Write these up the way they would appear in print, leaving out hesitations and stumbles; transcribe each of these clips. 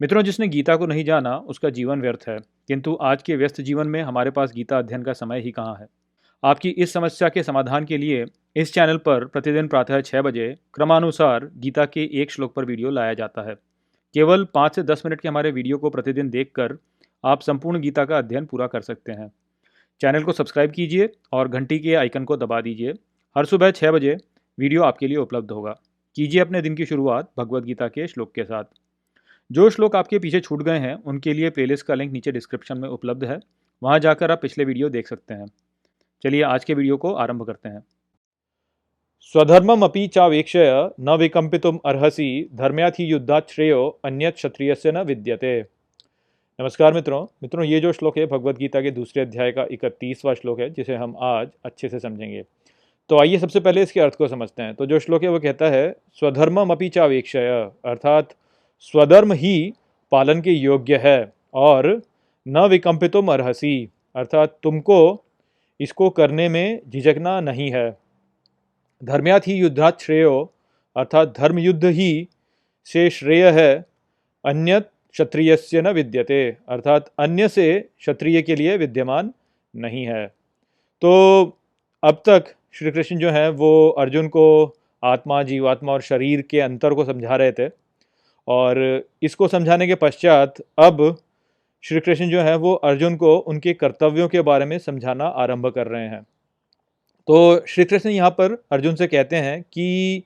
मित्रों, जिसने गीता को नहीं जाना उसका जीवन व्यर्थ है। किंतु आज के व्यस्त जीवन में हमारे पास गीता अध्ययन का समय ही कहाँ है। आपकी इस समस्या के समाधान के लिए इस चैनल पर प्रतिदिन प्रातः 6 बजे क्रमानुसार गीता के एक श्लोक पर वीडियो लाया जाता है। केवल 5 से 10 मिनट के हमारे वीडियो को प्रतिदिन देखकर आप संपूर्ण गीता का अध्ययन पूरा कर सकते हैं। चैनल को सब्सक्राइब कीजिए और घंटी के आइकन को दबा दीजिए। हर सुबह 6 बजे वीडियो आपके लिए उपलब्ध होगा। कीजिए अपने दिन की शुरुआत भगवत गीता के श्लोक के साथ। जो श्लोक आपके पीछे छूट गए हैं उनके लिए प्लेलिस्ट का लिंक नीचे डिस्क्रिप्शन में उपलब्ध है। वहां जाकर आप पिछले वीडियो देख सकते हैं। चलिए आज के वीडियो को आरंभ करते हैं। स्वधर्ममपि चावेक्षय न विकम्पितुम अर्हसि धर्म्याथि युद्धात् श्रेयो अन्यत् क्षत्रियस्य न विद्यते। नमस्कार मित्रों, ये जो श्लोक है भगवत गीता के दूसरे अध्याय का 31वां श्लोक है, जिसे हम आज अच्छे से समझेंगे। तो आइए सबसे पहले इसके अर्थ को समझते हैं। तो जो श्लोक है वो कहता है स्वधर्ममपि चावेक्षय, अर्थात स्वधर्म ही पालन के योग्य है और न विकम्पितुम अर्हसि, अर्थात तुमको इसको करने में झिझकना नहीं है। धर्म्यात् ही युद्धात् श्रेयो, अर्थात धर्म युद्ध ही से श्रेय है। अन्यत् क्षत्रियस्य न विद्यते, अर्थात अन्य से क्षत्रिय के लिए विद्यमान नहीं है। तो अब तक श्री कृष्ण जो है वो अर्जुन को आत्मा, जीवात्मा और शरीर के अंतर को समझा रहे थे, और इसको समझाने के पश्चात अब श्री कृष्ण जो है वो अर्जुन को उनके कर्तव्यों के बारे में समझाना आरंभ कर रहे हैं। तो श्री कृष्ण यहाँ पर अर्जुन से कहते हैं कि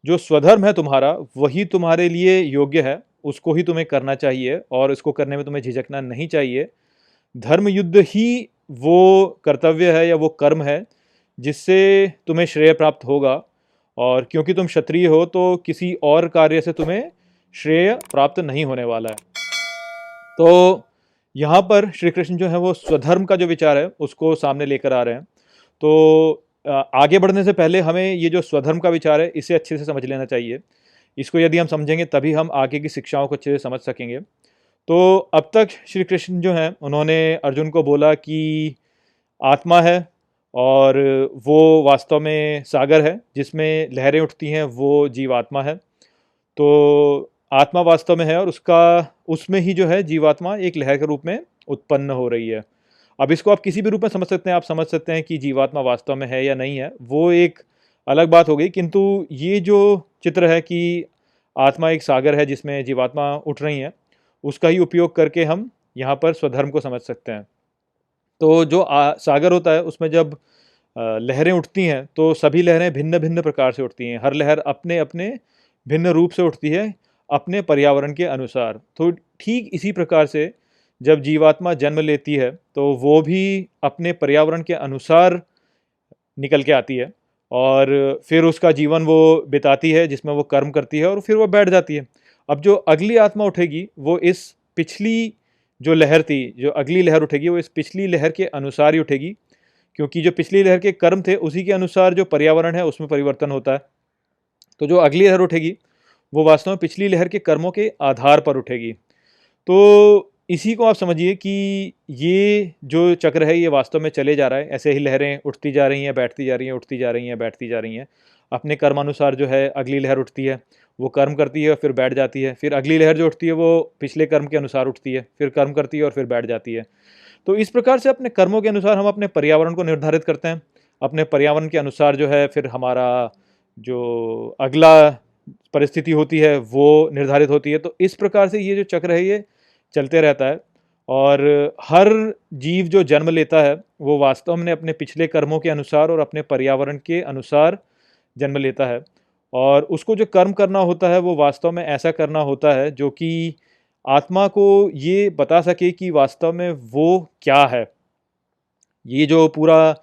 जो स्वधर्म है तुम्हारा वही तुम्हारे लिए योग्य है, उसको ही तुम्हें करना चाहिए और इसको करने में तुम्हें झिझकना नहीं चाहिए। धर्म युद्ध ही वो कर्तव्य है या वो कर्म है जिससे तुम्हें श्रेय प्राप्त होगा, और क्योंकि तुम क्षत्रिय हो तो किसी और कार्य से तुम्हें श्रेय प्राप्त नहीं होने वाला है। तो यहाँ पर श्री कृष्ण जो है वो स्वधर्म का जो विचार है उसको सामने लेकर आ रहे हैं। तो आगे बढ़ने से पहले हमें ये जो स्वधर्म का विचार है इसे अच्छे से समझ लेना चाहिए। इसको यदि हम समझेंगे तभी हम आगे की शिक्षाओं को अच्छे से समझ सकेंगे। तो अब तक श्री कृष्ण जो हैं उन्होंने अर्जुन को बोला कि आत्मा है और वो वास्तव में सागर है जिसमें लहरें उठती हैं, वो जीवात्मा है। तो आत्मा वास्तव में है और उसमें ही जो है जीवात्मा एक लहर के रूप में उत्पन्न हो रही है। अब इसको आप किसी भी रूप में समझ सकते हैं। आप समझ सकते हैं कि जीवात्मा वास्तव में है या नहीं है, वो एक अलग बात हो गई। किंतु ये जो चित्र है कि आत्मा एक सागर है जिसमें जीवात्मा उठ रही हैं, उसका ही उपयोग करके हम यहाँ पर स्वधर्म को समझ सकते हैं। तो जो सागर होता है उसमें जब लहरें उठती हैं तो सभी लहरें भिन्न भिन्न प्रकार से उठती हैं। हर लहर अपने अपने भिन्न रूप से उठती है अपने पर्यावरण के अनुसार। तो ठीक इसी प्रकार से जब जीवात्मा जन्म लेती है तो वो भी अपने पर्यावरण के अनुसार निकल के आती है और फिर उसका जीवन वो बिताती है जिसमें वो कर्म करती है और फिर वो बैठ जाती है। अब जो अगली आत्मा उठेगी वो इस पिछली जो लहर थी, जो अगली लहर उठेगी वो इस पिछली लहर के अनुसार ही उठेगी, क्योंकि जो पिछली लहर के कर्म थे उसी के अनुसार जो पर्यावरण है उसमें परिवर्तन होता है। तो जो अगली लहर उठेगी वो वास्तव में पिछली लहर के कर्मों के आधार पर उठेगी। तो इसी को आप समझिए कि ये जो चक्र है ये वास्तव में चले जा रहा है। ऐसे ही लहरें उठती जा रही हैं, बैठती जा रही हैं, उठती जा रही हैं, बैठती जा रही हैं। अपने कर्मानुसार जो है अगली लहर उठती है, वो कर्म करती है और फिर बैठ जाती है। फिर अगली लहर जो उठती है वो पिछले कर्म के अनुसार उठती है, फिर कर्म करती है और फिर बैठ जाती है। तो इस प्रकार से अपने कर्मों के अनुसार हम अपने पर्यावरण को निर्धारित करते हैं। अपने पर्यावरण के अनुसार जो है फिर हमारा जो अगला परिस्थिति होती है वो निर्धारित होती है। तो इस प्रकार से ये जो चक्र है ये चलते रहता है, और हर जीव जो जन्म लेता है वो वास्तव में अपने पिछले कर्मों के अनुसार और अपने पर्यावरण के अनुसार जन्म लेता है। और उसको जो कर्म करना होता है वो वास्तव में ऐसा करना होता है जो कि आत्मा को ये बता सके कि वास्तव में वो क्या है। ये जो पूरा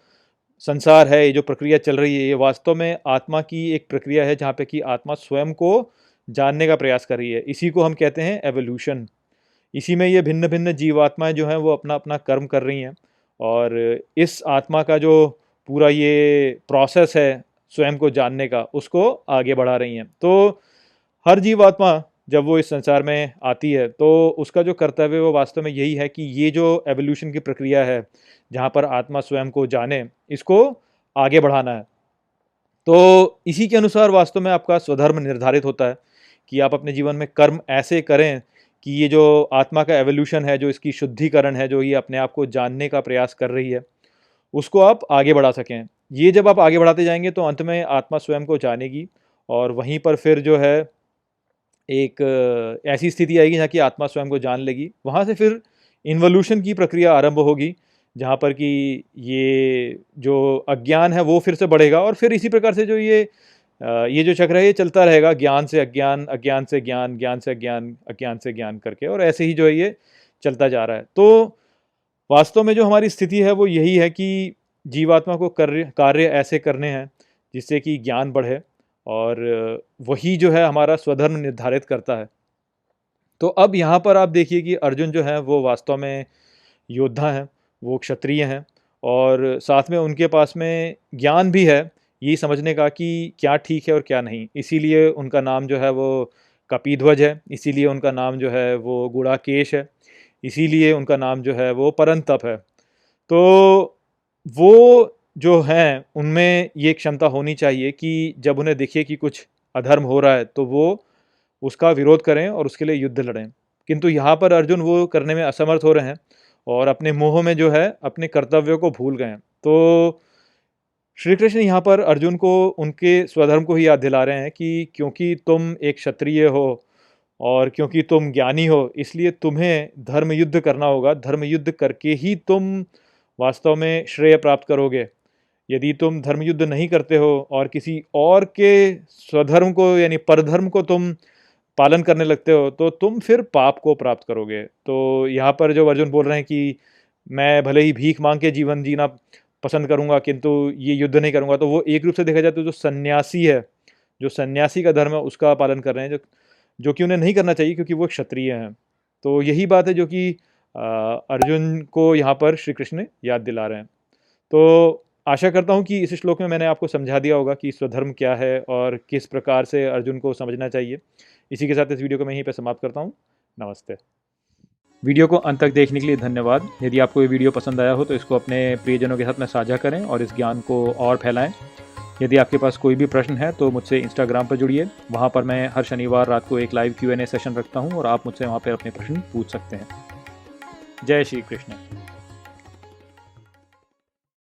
संसार है, ये जो प्रक्रिया चल रही है, ये वास्तव में आत्मा की एक प्रक्रिया है जहाँ पे कि आत्मा स्वयं को जानने का प्रयास कर रही है। इसी को हम कहते हैं एवोल्यूशन। इसी में ये भिन्न भिन्न जीवात्माएं जो हैं वो अपना अपना कर्म कर रही हैं, और इस आत्मा का जो पूरा ये प्रोसेस है स्वयं को जानने का, उसको आगे बढ़ा रही हैं। तो हर जीवात्मा जब वो इस संसार में आती है तो उसका जो कर्तव्य है वो वास्तव में यही है कि ये जो एवोल्यूशन की प्रक्रिया है जहाँ पर आत्मा स्वयं को जाने, इसको आगे बढ़ाना है। तो इसी के अनुसार वास्तव में आपका स्वधर्म निर्धारित होता है कि आप अपने जीवन में कर्म ऐसे करें कि ये जो आत्मा का एवोल्यूशन है, जो इसकी शुद्धिकरण है, जो ये अपने आप को जानने का प्रयास कर रही है, उसको आप आगे बढ़ा सकें। ये जब आप आगे बढ़ाते जाएंगे तो अंत में आत्मा स्वयं को जानेगी और वहीं पर फिर जो है एक ऐसी स्थिति आएगी जहाँ की आत्मा स्वयं को जान लेगी। वहाँ से फिर इन्वोल्यूशन की प्रक्रिया आरंभ होगी, जहाँ पर कि ये जो अज्ञान है वो फिर से बढ़ेगा और फिर इसी प्रकार से जो ये जो चक्र है ये चलता रहेगा, ज्ञान से अज्ञान, अज्ञान से ज्ञान, ज्ञान से अज्ञान, अज्ञान से ज्ञान करके, और ऐसे ही जो है ये चलता जा रहा है। तो वास्तव में जो हमारी स्थिति है वो यही है कि जीवात्मा को कार्य ऐसे करने हैं जिससे कि ज्ञान बढ़े और वही जो है हमारा स्वधर्म निर्धारित करता है। तो अब यहाँ पर आप देखिए कि अर्जुन जो है वो वास्तव में योद्धा हैं, वो क्षत्रिय हैं और साथ में उनके पास में ज्ञान भी है ये समझने का कि क्या ठीक है और क्या नहीं। इसीलिए उनका नाम जो है वो कपिध्वज है, इसीलिए उनका नाम जो है वो गुड़ाकेश है, इसीलिए उनका नाम जो है वो परंतप है। तो वो जो हैं उनमें ये क्षमता होनी चाहिए कि जब उन्हें दिखे कि कुछ अधर्म हो रहा है तो वो उसका विरोध करें और उसके लिए युद्ध लड़ें। किंतु यहाँ पर अर्जुन वो करने में असमर्थ हो रहे हैं और अपने मोह में जो है अपने कर्तव्यों को भूल गए हैं। तो श्री कृष्ण यहाँ पर अर्जुन को उनके स्वधर्म को ही याद दिला रहे हैं कि क्योंकि तुम एक क्षत्रिय हो और क्योंकि तुम ज्ञानी हो, इसलिए तुम्हें धर्म युद्ध करना होगा। धर्म युद्ध करके ही तुम वास्तव में श्रेय प्राप्त करोगे। यदि तुम धर्म युद्ध नहीं करते हो और किसी और के स्वधर्म को यानी परधर्म को तुम पालन करने लगते हो तो तुम फिर पाप को प्राप्त करोगे। तो यहाँ पर जो अर्जुन बोल रहे हैं कि मैं भले ही भीख मांग के जीवन जीना पसंद करूँगा किंतु ये युद्ध नहीं करूँगा, तो वो एक रूप से देखा जाए तो जो सन्यासी है, जो सन्यासी का धर्म है उसका पालन कर रहे हैं, जो कि उन्हें नहीं करना चाहिए क्योंकि वो क्षत्रिय हैं। तो यही बात है जो कि अर्जुन को यहाँ पर श्री कृष्ण याद दिला रहे हैं। तो आशा करता हूँ कि इस श्लोक में मैंने आपको समझा दिया होगा कि स्वधर्म क्या है और किस प्रकार से अर्जुन को समझना चाहिए। इसी के साथ इस वीडियो को मैं यहीं पे समाप्त करता हूँ। नमस्ते। वीडियो को अंत तक देखने के लिए धन्यवाद। यदि आपको ये वीडियो पसंद आया हो तो इसको अपने प्रियजनों के साथ में साझा करें और इस ज्ञान को और फैलाएं। यदि आपके पास कोई भी प्रश्न है तो मुझसे इंस्टाग्राम पर जुड़िए। वहाँ पर मैं हर शनिवार रात को एक लाइव Q&A सेशन रखता हूँ और आप मुझसे वहाँ पर अपने प्रश्न पूछ सकते हैं। जय श्री कृष्ण।